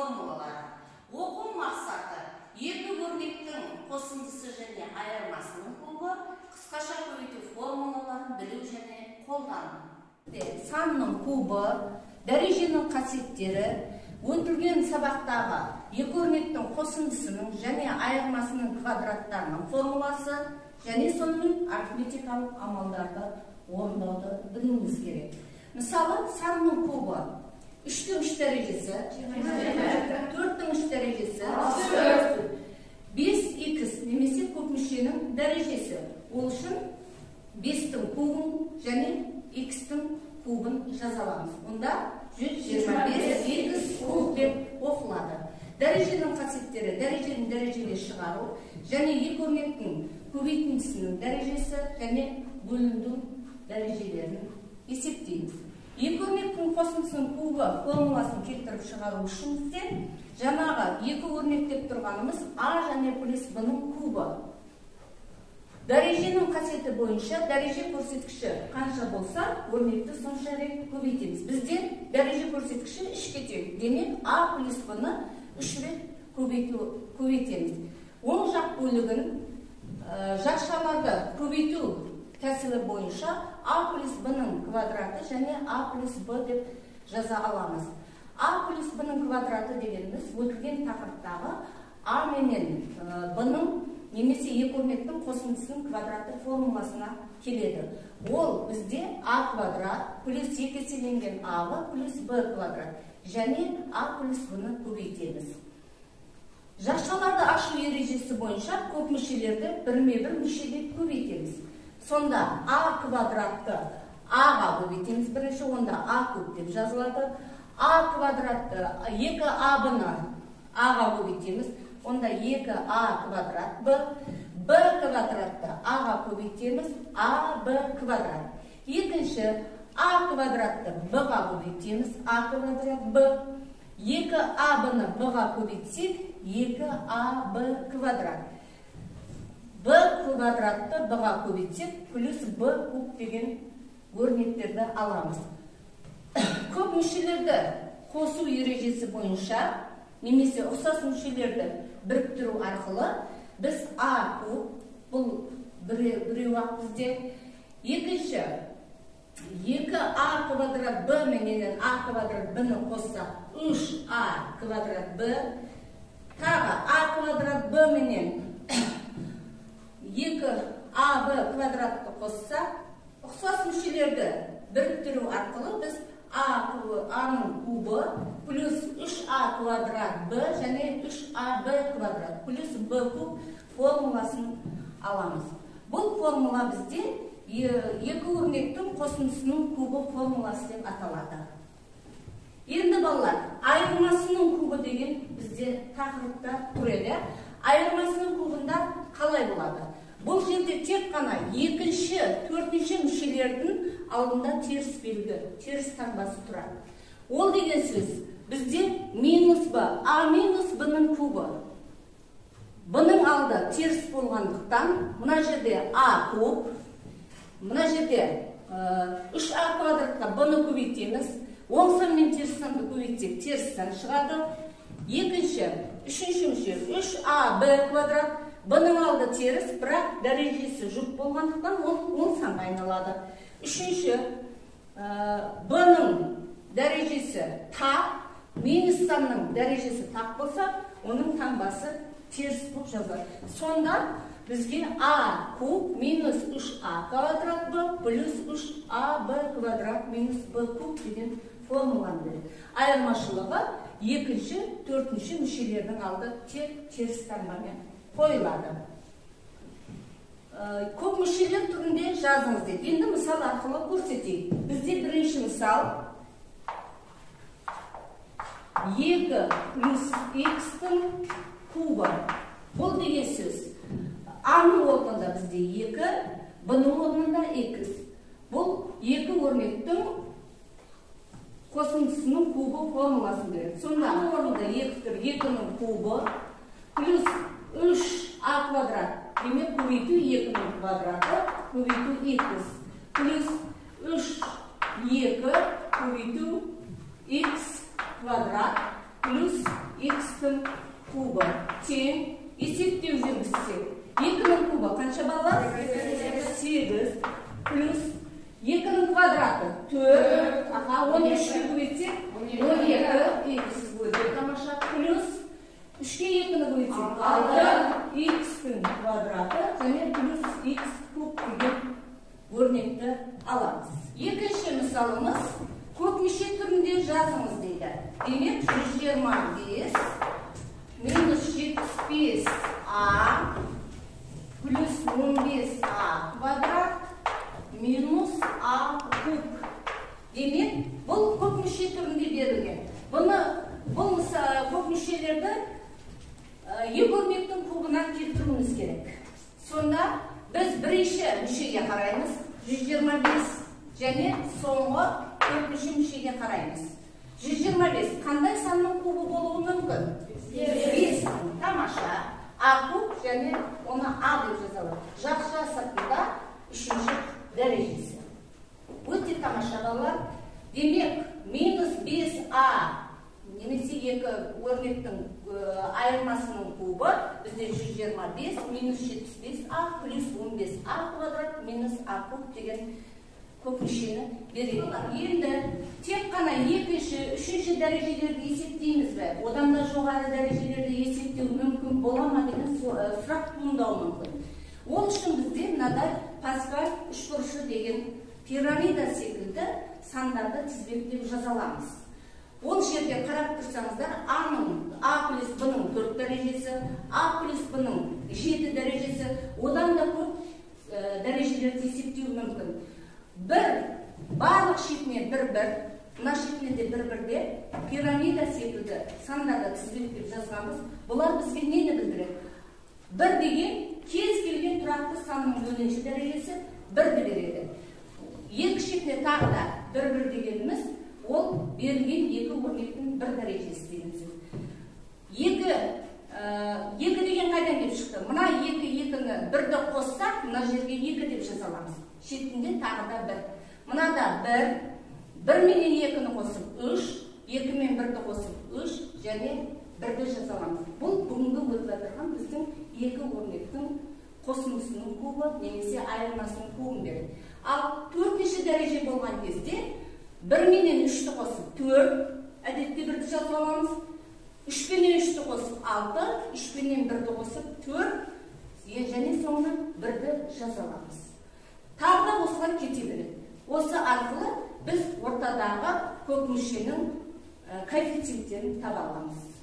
формулалары. Оқу мақсаты екі өрнектің қосындысы және айырмасының кубы, қысқаша көбейту формулаларын білу және қолдану. Санның кубы, дәреженің қасиеттері, өтілген сабақтағы екі өрнектің қосындысының және айырмасының квадраттарының формуласы және сонымен арифметикалық амалдарды орындауды білуіміз керек. Мысалы, санның кубы 3-тің 3 дәрежесі, 4-тің 3 дәрежесі, 5х немесе көпмүшенің дәрежесі. Ол үшін 5-тің кубын және х-тің кубын жазаламыз. Онда 125х куб деп оқылады. Дәреженің қасиеттері, дәрежені дәрежеге шығару және екі өрнектің көбейтіндісінің дәрежесі және бөлінді дәрежелерін есептейміз. Екі өрнектің қосындысының кубы формуласын келтіріп шығару үшін бізде жаңағы екі өрнек деп тұрғанымыз а және плюс б-ның кубы. Дәреженің қасиеті бойынша дәреже көрсеткіші қанша болса, өрнекті сонша рет көбейтеміз. Бізде дәреже көрсеткіші 3-ке тең. Демек, а плюс б-ны 3 рет көбейтеміз. Оң жақ бөлігін жақшаларды көбейту тәсілі бойынша а плюс б-ның квадраты және а плюс б деп жаза аламыз. А плюс б-ның квадраты дегеніміз өтілген тақырыптағы а менен б-ның немесе екі өрнектің қосындысының квадраты формуласына келеді. Ол бізде а квадрат плюс 2 еселенген а плюс б квадрат және а плюс б-ны көбейтеміз. Жақшаларды ашу ережесі бойынша көп мүшелерді бірме-бір мүшеде көбейтеміз. Сонда а квадратты а-ға көбейтеміз бірінші, онда а куб деп жазылады. А квадратты 2а-ны а-ға көбейтеміз. Онда 2а квадрат б, б квадратты а-ға көбейтеміз, а б квадрат. Екінші а квадратты б-ға көбейтеміз, а квадрат б. 2а-б-ны б-ға көбейтсек, 2а б квадрат. Б квадратты б-ға көбейтсек, плюс б куб деген өрнектерді аламыз. Көп мүшелерді қосу ережесі бойынша немесе ұқсас мүшелерді біріктіру арқылы біз а куб, бұл біреу-ақ бізде. Екінші, 2а квадрат б менен а квадрат б-ны қоссақ, 3а квадрат б. Тағы а квадрат б менен 2а б квадратты қоссақ, ұқсас мүшелерді біріктіру арқылы біз а-ның кубы плюс 3а квадрат б және 3а б квадрат плюс б куб формуласын аламыз. Бұл формула бізде екі өрнектің қосындысының кубы формуласы деп аталады. Енді балалар, айырмасының кубы деген бізде тақырыпта тұр еді. Айырмасының кубында қалай болады? Бұл жерде тек қана екінші, төртінші мүшелердің алдында теріс белгі, теріс таңбасы тұрады. Ол деген сөз бізде минус б, а минус б-ның кубы. Б-ның алды теріс болғандықтан, мұна жерде а куб, мұна жерде 3а квадратқа б-ны көбейтеміз. Оң сан мен теріс санды көбейтсек, теріс сан шығады. Екінші, үшінші мүше 3а б квадрат. Бұның алды теріс, бірақ дәрежесі жұп болғандықтан ол санға айналады. Үшінші, бұның дәрежесі тақ, минус санның дәрежесі тақ болса, оның таңбасы теріс болып жазылады. Сонда бізге а куб минус 3а квадрат б плюс 3а б квадрат минус б куб деген формуланы береді. Айырмашылығы екінші, төртінші мүшелердің алды тек теріс таңбамен қойылады. Көп мүшелер түрінде жазыңыз деп. Енді мысал арқылы көрсетейік. Бізде бірінші мысал 2 плюс х-тің кубы. Бұл деген сөз. А-ның орнында бізде 2, б-ның орнында х. Бұл екі өрнектің қосындысының кубы формуласын береді. Сонда орнында 2-ның кубы плюс 3а квадрат. Демек, көбейту 2-ның квадраты, көбейту х. Плюс 3, 2 көбейту х квадрат плюс қанша балалар? 8 плюс 2-нің квадраты 4, 13-ке көбейтсек 12 x будет. Тамаша. Плюс 3-ке 2-ні көбейтсек 6 x-тің квадраты және плюс x куб деген өрнекті аламыз. Екінші мысалымыз көпмүше түрінде жазыңыз дейді. Демек 125 минус 75a плюс 15a квадрат минус a куб. Демек, бұл көпмүше түрінде берілген. Бұл көпмүшелерді екі өрнектің кубынан келтіруіміз керек. Сонда біз бірінші мүшеге қараймыз, 125 және соңғы төртінші мүшеге қараймыз. 125 қандай санның кубы болуы мүмкін? 5. Тамаша. А куб және оны А деп жазалар. Жақша сыртында үшінші дәрежесі. Өте тамаша балалар. Демек, минус 5а немесе екі өрнектің айырмасының кубы бізде 125 минус 75а плюс 15а квадрат минус а куб деген көпмүшені береді. Енді тек қана екінші, үшінші дәрежелерді есептейміз бе? Одан да жоғары дәрежелерді есептеу мүмкін бола ма деген сұрақ туындауы мүмкін. Ол үшін бізде мынадай Паскаль үшбұрышы деген пирамида секілді сандарды тізбектеп жазаламыз. Ол жерге қарап тұрсаңыздар, А плюс Б-ның 4 дәрежесі, А плюс Б-ның 7 дәрежесі, одан да көп дәрежелерді есептеу мүмкін. Барлық шетіне 1-1, мына шетіне де 1-1-де пирамида секілді сандарды тізбектеп жазғанбыз. Бұлар бізге нені білдіреді? 1 деген кез келген тұрақты санның бөлінші дәрежесі 1-ді береді. Екі шетіне тағы да 1-1 дегеніміз ол берілген екі өрнектің 1 дәрежесі деген сөз. 2 деген қайдан келіп шықты? Мына 2-ні 1-ді қоссақ, мына жерге 2 деп жазаламыз. Шетінде тағы да 1. Мынада 1 менен 2-ні қосып 3, 2 мен 1-ді қосып 3 және 1-ді жазаламыз. Бұл бүгінгі өтіп жатырған біздің екі өрнектің қосындысының кубы немесе айырмасының кубын береді. Ал 4-ші дәреже болған кезде 1 менен 3-ті қосып 4, әдетте 1-ді жазып аламыз. 3 менен 3-ті қосып 6, 3 менен 1-ді қосып 4, және соңынан 1-ді жазаламыз. Тағы да осылай кете береді. Осы арқылы біз ортадағы көпмүшенің коэффициенттерін таба аламыз.